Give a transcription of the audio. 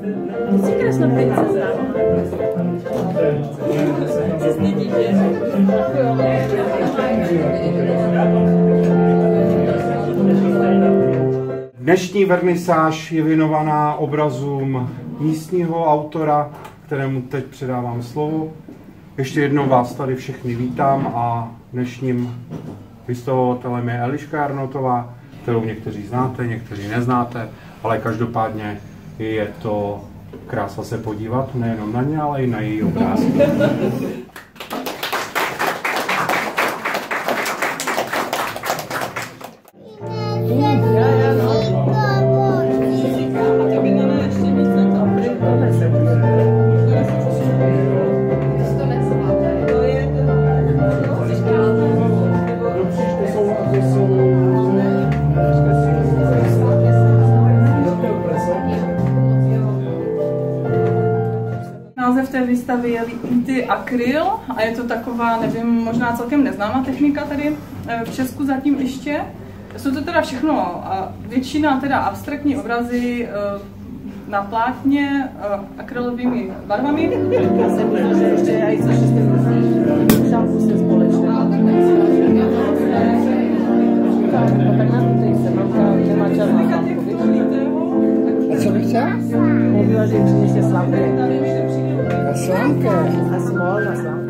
Ty jsi krásná princezna. Se stydíš, že? Dnešní vernisáž je věnovaná obrazům místního autora, kterému teď předávám slovo. Ještě jednou vás tady všechny vítám a dnešním vystavovatelem je Eliška Arnotová, kterou někteří znáte, někteří neznáte, ale každopádně je to krása se podívat nejenom na ně, ale i na její obrázky. Název té výstavy je Lítý akryl a je to taková, nevím, možná celkem neznámá technika tady v Česku zatím ještě. Jsou to teda všechno, většina teda abstraktní obrazy na plátně akrylovými barvami. Já jsem myslela, že ještě i co jste šampu se společně. Tak na tutaj se mamka nemá čas na slamku. A co bych chtěla? Mluvila, že jim přiniesie slamky. Na slamkę. Asi mohla slamky.